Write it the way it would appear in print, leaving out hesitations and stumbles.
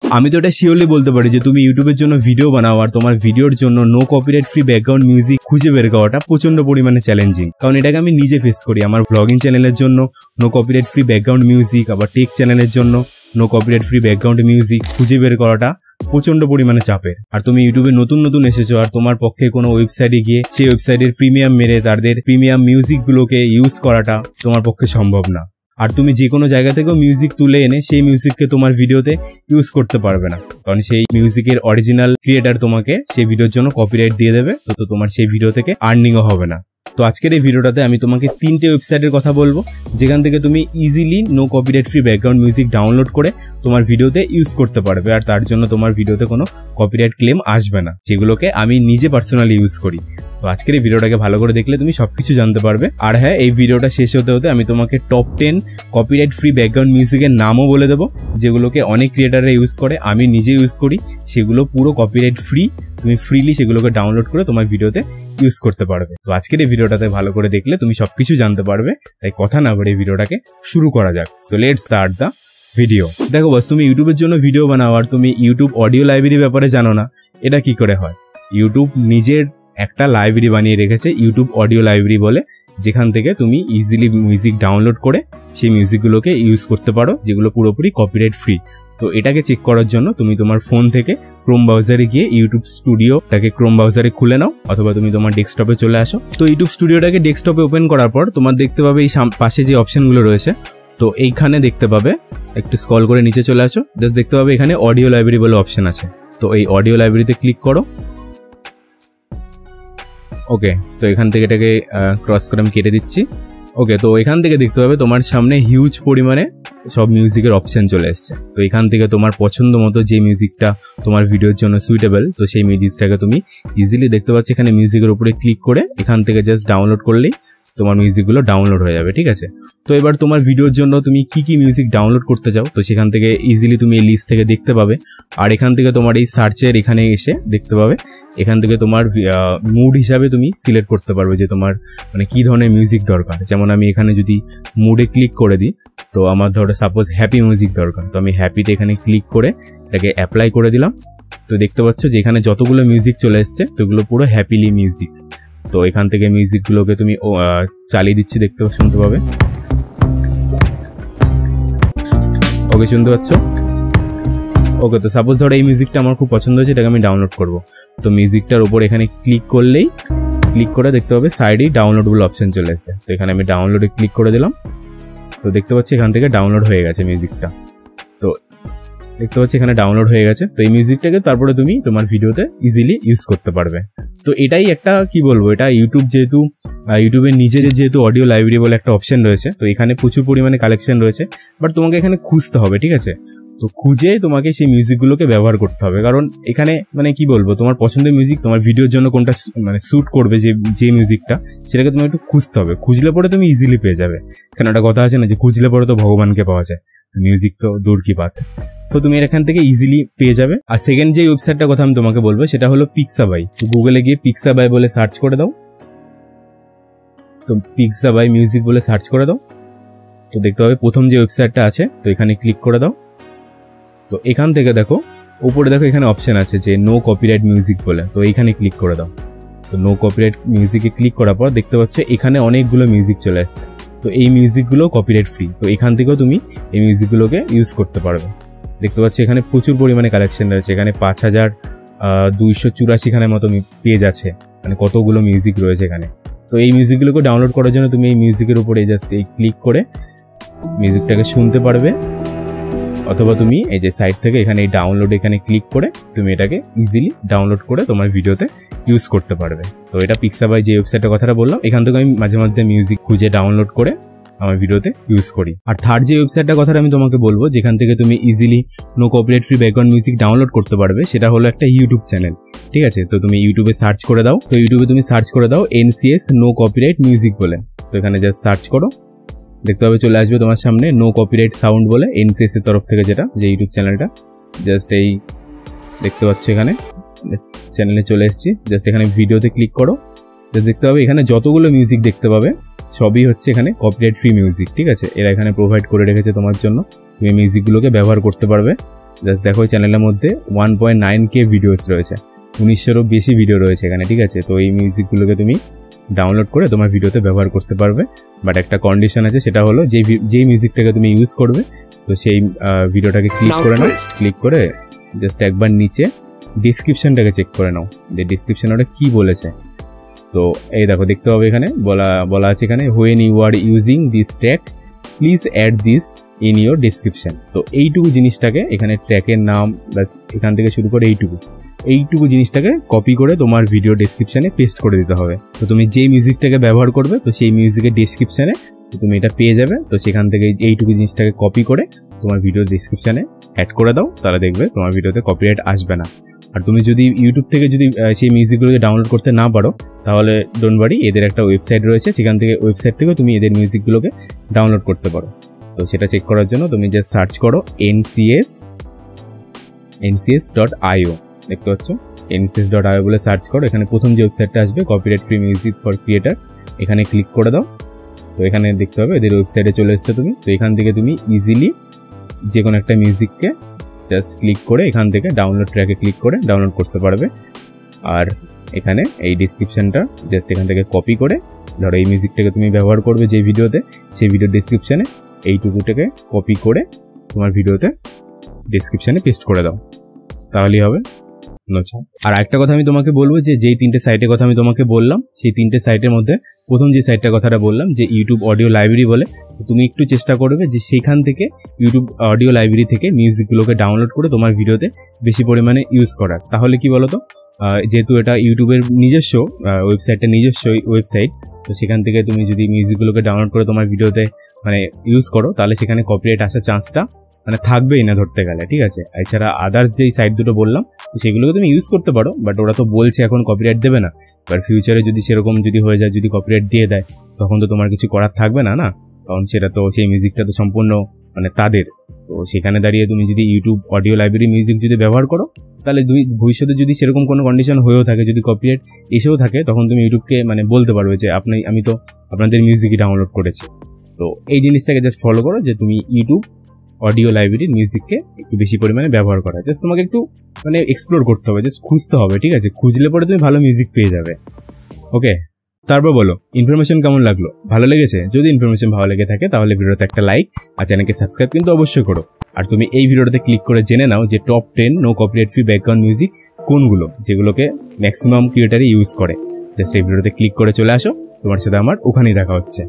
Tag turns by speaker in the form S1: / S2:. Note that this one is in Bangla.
S1: আমি তো এটা শিওরলি বলতে পারি যে তুমি ইউটিউবের জন্য ভিডিও বানাও আর তোমার ভিডিওর জন্য no copyright free background music খুঁজে বের করাটা প্রচন্ড পরিমাণে চ্যালেঞ্জিং, কারণ এটাকে আমি নিজে ফেস করি। আমার ব্লগিং চ্যানেলের জন্য no copyright free background music, আবার টেক চ্যানেলের জন্য no copyright free background music খুঁজে বের করাটা প্রচন্ড পরিমাণে চাপের। আর তুমি ইউটিউবে নতুন এসেছো আর তোমার পক্ষে কোনো ওয়েবসাইটে গিয়ে সেই ওয়েবসাইটের প্রিমিয়াম মেরে তাদের প্রিমিয়াম মিউজিকগুলোকে ইউজ করাটা তোমার পক্ষে সম্ভব না। আর তুমি যে কোনো জায়গা থেকেও মিউজিক তুলে এনে সেই মিউজিককে তোমার ভিডিওতে ইউজ করতে পারবে না, কারণ সেই মিউজিকের অরিজিনাল ক্রিয়েটার তোমাকে সেই ভিডিওর জন্য কপিরাইট দিয়ে দেবে, তো তোমার সেই ভিডিও থেকে আর্নিংও হবে না। তো আজকের এই ভিডিওটাতে আমি তোমাকে 3টে ওয়েবসাইটের কথা বলবো যেখান থেকে তুমি easily no copyright free background music download করে তোমার ভিডিওতে ইউজ করতে পারবে, আর তার জন্য তোমার ভিডিওতে কোনো কপিরাইট ক্লেম আসবে না, যেগুলোকে আমি নিজে পার্সোনালি ইউজ করি। তো আজকের এই ভিডিওটাকে ভালো করে দেখলে তুমি সবকিছু জানতে পারবে। আর হ্যাঁ, এই ভিডিওটা শেষ হতে হতে আমি তোমাকে টপ 10 কপিরাইট ফ্রি ব্যাকগ্রাউন্ড মিউজিকের নামও বলে দেবো, যেগুলোকে অনেক ক্রিয়েটাররা ইউজ করে, আমি নিজে ইউজ করি। সেগুলো পুরো কপিরাইট ফ্রি, তুমি ফ্রিলি সেগুলোকে ডাউনলোড করে তোমার ভিডিওতে ইউজ করতে পারবে। তো আজকের এই ভিডিওটাতে ভালো করে দেখলে তুমি সবকিছু জানতে পারবে। তাই কথা না বলে ভিডিওটাকে শুরু করা যাক। So let's start the video. দেখো বস, তুমি ইউটিউবের জন্য ভিডিও বানাও আর তুমি ইউটিউব অডিও লাইব্রেরি ব্যাপারে জানো না, এটা কি করে হয়? ইউটিউব নিজের একটা লাইব্রেরি বানিয়ে রেখেছে, ইউটিউব অডিও লাইব্রেরি বলে, যেখান থেকে তুমি ইজিলি মিউজিক ডাউনলোড করে সেই মিউজিকগুলোকে ইউজ করতে পারো, যেগুলো পুরোপুরি কপিরাইট ফ্রি। তো এটাকে চেক করার জন্য তুমি তোমার ফোন থেকে ক্রোম ব্রাউজারে গিয়ে ইউটিউব স্টুডিওটাকে ক্রোম ব্রাউজারে খুলে নাও, অথবা তুমি তোমার ডেস্কটপে চলে আসো। তো ইউটিউব স্টুডিওটাকে ডেস্কটপে ওপেন করার পর তোমার দেখতে পাবে এই পাশে যে অপশনগুলো রয়েছে, তো এইখানে দেখতে পাবে, একটু স্ক্রল করে নিচে চলে আসো, জাস্ট দেখতে পাবে এখানে অডিও লাইব্রেরি বলে অপশন আছে। তো এই অডিও লাইব্রেরিতে ক্লিক করো। ওকে, তো এখান থেকে এটাকে ক্রস করে আমি কেটে দিচ্ছি। ওকে, তো এখান থেকে দেখতে পাবে তোমার সামনে হিউজ পরিমাণে সব মিউজিকের অপশন চলে এসছে। তো এখান থেকে তোমার পছন্দ মতো যে মিউজিকটা তোমার ভিডিওর জন্য সুইটেবল, তো সেই মিউজিকটাকে তুমি ইজিলি দেখতে পাচ্ছ। এখানে মিউজিকের উপরে ক্লিক করে এখান থেকে জাস্ট ডাউনলোড করলেই তোমার মিউজিকগুলো ডাউনলোড হয়ে যাবে, ঠিক আছে? তো এবার তোমার ভিডিওর জন্য তুমি কি মিউজিক ডাউনলোড করতে চাও, তো সেখান থেকে ইজিলি তুমি এই লিস্ট থেকে দেখতে পাবে। আর এখান থেকে তোমার এই সার্চের এখানে এসে দেখতে পাবে, এখান থেকে তোমার মুড হিসাবে তুমি সিলেক্ট করতে পারবে যে তোমার মানে কি ধরনের মিউজিক দরকার। যেমন আমি এখানে যদি মুডে ক্লিক করে দিই, তো আমার ধরো সাপোজ হ্যাপি মিউজিক দরকার, তো আমি হ্যাপিতে এখানে ক্লিক করে এটাকে অ্যাপ্লাই করে দিলাম। তো দেখতে পাচ্ছ যে এখানে যতগুলো মিউজিক চলে এসছে তো এগুলো পুরো হ্যাপিলি মিউজিক। তো এখান থেকে মিউজিকগুলোকে তুমি চালিয়ে দিচ্ছি, দেখতে শুনতে পাবে। ওকে, শুনতে পাচ্ছ? ওকে, তো সাপোজ ধরো এই মিউজিকটা আমার খুব পছন্দ হয়েছে, এটাকে আমি ডাউনলোড করব। তো মিউজিকটার উপর এখানে ক্লিক করলেই, ক্লিক করে দেখতে পাবে সাইডেই ডাউনলোড বলে অপশন চলে এসেছে। তো এখানে আমি ডাউনলোডে ক্লিক করে দিলাম। তো দেখতে পাচ্ছি এখান থেকে ডাউনলোড হয়ে গেছে মিউজিকটা। তো দেখতে পাচ্ছি এখানে ডাউনলোড হয়ে গেছে। তো এই মিউজিকটাকে তারপরে তুমি তোমার ভিডিওতে ইজিলি ইউজ করতে পারবে। তো এটাই একটা কি বলবো, এটা ইউটিউব যেহেতু ইউটিউবের নিজে যেহেতু অডিও লাইব্রেরি বলে একটা অপশন রয়েছে, তো এখানে প্রচুর পরিমাণে কালেকশন রয়েছে, বাট তোমাকে এখানে খুঁজতে হবে, ঠিক আছে? তো খুঁজে তোমাকে সেই মিউজিকগুলোকে ব্যবহার করতে হবে, কারণ এখানে মানে কি বলবো, তোমার পছন্দের মিউজিক তোমার ভিডিওর জন্য কোনটা মানে স্যুট করবে, যে মিউজিকটা, সেটাকে তোমার একটু খুঁজতে হবে। খুঁজলে পরে তুমি ইজিলি পেয়ে যাবে। এখানে একটা কথা আছে না যে খুঁজলে পরে তো ভগবানকে পাওয়া যায়, মিউজিক তো দূর কি বাত। তো তুমি এখান থেকে ইজিলি পেয়ে যাবে। আর সেকেন্ড যে ওয়েবসাইটটার কথা আমি তোমাকে বলবো সেটা হলো পিক্সাবাই। তো গুগলে গিয়ে পিক্সাবাই বলে সার্চ করে দাও। তো পিক্সাবাই মিউজিক বলে সার্চ করে দাও। তো দেখতে পাবে প্রথম যে ওয়েবসাইটটা আছে, তো এখানে ক্লিক করে দাও। তো এখান থেকে দেখো উপরে দেখো এখানে অপশন আছে যে নো কপিরাইট মিউজিক বলে, তো এইখানে ক্লিক করে দাও। তো নো কপিরাইট মিউজিকে ক্লিক করার পর দেখতে পাচ্ছে এখানে অনেকগুলো মিউজিক চলে আসছে। তো এই মিউজিকগুলো কপিরাইট ফ্রি, তো এখান থেকেও তুমি এই মিউজিকগুলোকে ইউজ করতে পারবে। দেখতে পাচ্ছি এখানে প্রচুর পরিমাণে কালেকশন রয়েছে, এখানে 5284 খানের মতো পেজ আছে, মানে কতগুলো মিউজিক রয়েছে এখানে। তো এই মিউজিকগুলোকে ডাউনলোড করার জন্য তুমি এই মিউজিকের উপরে জাস্ট এই ক্লিক করে মিউজিকটাকে শুনতে পারবে, অথবা তুমি এই যে সাইট থেকে এখানে এই ডাউনলোড এখানে ক্লিক করে তুমি এটাকে ইজিলি ডাউনলোড করে তোমার ভিডিওতে ইউজ করতে পারবে। তো এটা পিক্সাবাই যে ওয়েবসাইটের কথাটা বললাম, এখান থেকে আমি মাঝে মাঝে মিউজিক খুঁজে ডাউনলোড করে আমার ভিডিওতে ইউজ করি। আর থার্ড যে ওয়েবসাইটটার কথাটা আমি তোমাকে বলবো যেখান থেকে তুমি easily no copyright free background music download করতে পারবে, সেটা হলো একটা ইউটিউব চ্যানেল, ঠিক আছে? তো তুমি ইউটিউবে সার্চ করে দাও। তো ইউটিউবে তুমি সার্চ করে দাও NCS নো কপিরাইট মিউজিক বলে। তো এখানে জাস্ট সার্চ করো, দেখতে পাবে চলে আসবে তোমার সামনে নো কপিরাইট সাউন্ড বলে, NCS এর তরফ থেকে যেটা যে ইউটিউব চ্যানেলটা। জাস্ট এই দেখতে পাচ্ছ এখানে চ্যানেলে চলে এসেছি। জাস্ট এখানে ভিডিওতে ক্লিক করো, জাস্ট দেখতে পাবে এখানে যতগুলো মিউজিক দেখতে পাবে সবই হচ্ছে এখানে কপিরাইট ফ্রি মিউজিক, ঠিক আছে? এরা এখানে প্রোভাইড করে রেখেছে তোমার জন্য, তুমি মিউজিকগুলোকে ব্যবহার করতে পারবে। জাস্ট দেখো এই চ্যানেলের মধ্যে 1.9K ভিডিওস রয়েছে, 1900-এরও বেশি ভিডিও রয়েছে এখানে, ঠিক আছে। তো এই মিউজিকগুলোকে তুমি ডাউনলোড করে তোমার ভিডিওতে ব্যবহার করতে পারবে, বাট একটা কন্ডিশন আছে, সেটা হলো যেই মিউজিকটাকে তুমি ইউজ করবে তো সেই ভিডিওটাকে ক্লিক করে নাও, ক্লিক করে জাস্ট একবার নিচে ডিসক্রিপশনটাকে চেক করে নাও যে ডিসক্রিপশন ওটা কি বলেছে। তো এই দেখো দেখতে হবে এখানে বলা আছে এখানে when you are using this track please add this in your description. তো এইটুকু জিনিসটাকে এখানে ট্র্যাকের নাম ব্যাস এখান থেকে শুরু করে এইটুকু জিনিসটাকে কপি করে তোমার ভিডিও ডেসক্রিপশনে পেস্ট করে দিতে হবে। তো তুমি যেই মিউজিকটাকে ব্যবহার করবে তো সেই মিউজিকের ডেসক্রিপশনে তো তুমি এটা পেয়ে যাবে। তো সেখান থেকে এইটুকু জিনিসটাকে কপি করে তোমার ভিডিও ডেসক্রিপশনে অ্যাড করে দাও, তাহলে দেখবে তোমার ভিডিওতে কপিরাইট আসবে না। আর তুমি যদি ইউটিউব থেকে যদি সেই মিউজিকগুলোকে ডাউনলোড করতে না পারো তাহলে ডোন্ট ওয়ারি, এদের একটা ওয়েবসাইট রয়েছে, সেখান থেকে ওয়েবসাইট থেকেও তুমি এদের মিউজিকগুলোকে ডাউনলোড করতে পারো। তো সেটা চেক করার জন্য তুমি জাস্ট সার্চ করো ncs.io, দেখতে পাচ্ছ ncs.io বলে সার্চ করো। এখানে প্রথম যে ওয়েবসাইটটা আসবে copyright free music for creator, এখানে ক্লিক করে দাও। তো এখানে দেখতে হবে এদের ওয়েবসাইটে চলে এসেছে তুমি। তো এখান থেকে তুমি ইজিলি যে কোনো একটা মিউজিককে জাস্ট ক্লিক করে এখান থেকে ডাউনলোড ট্র্যাকে ক্লিক করে ডাউনলোড করতে পারবে। আর এখানে এই ডিসক্রিপশনটা জাস্ট এখান থেকে কপি করে, ধরো এই মিউজিকটাকে তুমি ব্যবহার করবে যে ভিডিওতে, সেই ভিডিও ডিসক্রিপশনে এইটুকুটাকে কপি করে তোমার ভিডিওতে ডিসক্রিপশনে পেস্ট করে দাও, তাহলেই হবে। আর একটা কথা আমি তোমাকে বলবো যে যেই 3টে সাইটের কথা আমি তোমাকে বললাম, সেই 3টে সাইটের মধ্যে প্রথম যে সাইটটার কথাটা বললাম যে ইউটিউব অডিও লাইব্রেরি বলে, তো তুমি একটু চেষ্টা করবে যে সেইখান থেকে ইউটিউব অডিও লাইব্রেরি থেকে মিউজিকগুলোকে ডাউনলোড করে তোমার ভিডিওতে বেশি পরিমাণে ইউজ করার। তাহলে কি বলো তো, যেহেতু এটা ইউটিউবের নিজস্ব ওয়েবসাইট, তো সেখান থেকে তুমি যদি মিউজিকগুলোকে ডাউনলোড করে তোমার ভিডিওতে ইউজ করো তাহলে সেখানে কপিরাইট আসার চান্সটা থাকবেই না ধরতে গেলে, ঠিক আছে। এছাড়া আদার্স যেই সাইট দুটো বললাম তো সেগুলোকে তুমি ইউজ করতে পারো, বাট ওরা তো বলছে এখন কপিরাইট দেবে না। এবার ফিউচারে যদি সেরকম যদি হয়ে যায়, যদি কপিরাইট দিয়ে দেয়, তখন তো তোমার কিছু করার থাকবে না, কারণ সেটা তো সেই মিউজিকটা তো সম্পূর্ণ তাদের। তো সেখানে দাঁড়িয়ে তুমি যদি ইউটিউব অডিও লাইব্রেরি মিউজিক যদি ব্যবহার করো তাহলে তুমি ভবিষ্যতে যদি সেরকম কোনো কন্ডিশন হয়েও থাকে, যদি কপিরাইট এসেও থাকে, তখন তুমি ইউটিউবকে বলতে পারবে যে আমি তো আপনাদের মিউজিকই ডাউনলোড করেছি। তো এই জিনিসটাকে জাস্ট ফলো করো যে তুমি ইউটিউব অডিও লাইব্রেরির মিউজিককে একটু বেশি পরিমাণে ব্যবহার করা, জাস্ট তোমাকে একটু এক্সপ্লোর করতে হবে, জাস্ট খুঁজতে হবে, ঠিক আছে। খুঁজলে পরে তুমি ভালো মিউজিক পেয়ে যাবে। ওকে, তারপর বলো ইনফরমেশন কেমন লাগলো, ভালো লেগেছে? যদি ইনফরমেশন ভালো লেগে থাকে তাহলে ভিডিওতে একটা লাইক আর চ্যানেলকে সাবস্ক্রাইব কিন্তু অবশ্যই করো। আর তুমি এই ভিডিওটাতে ক্লিক করে জেনে নাও যে top 10 no copyright free background music কোনগুলো, যেগুলোকে ম্যাক্সিমাম ক্রিয়েটারই ইউজ করে। জাস্ট এই ভিডিওতে ক্লিক করে চলে আসো, তোমার সাথে আমার ওখানেই দেখা হচ্ছে।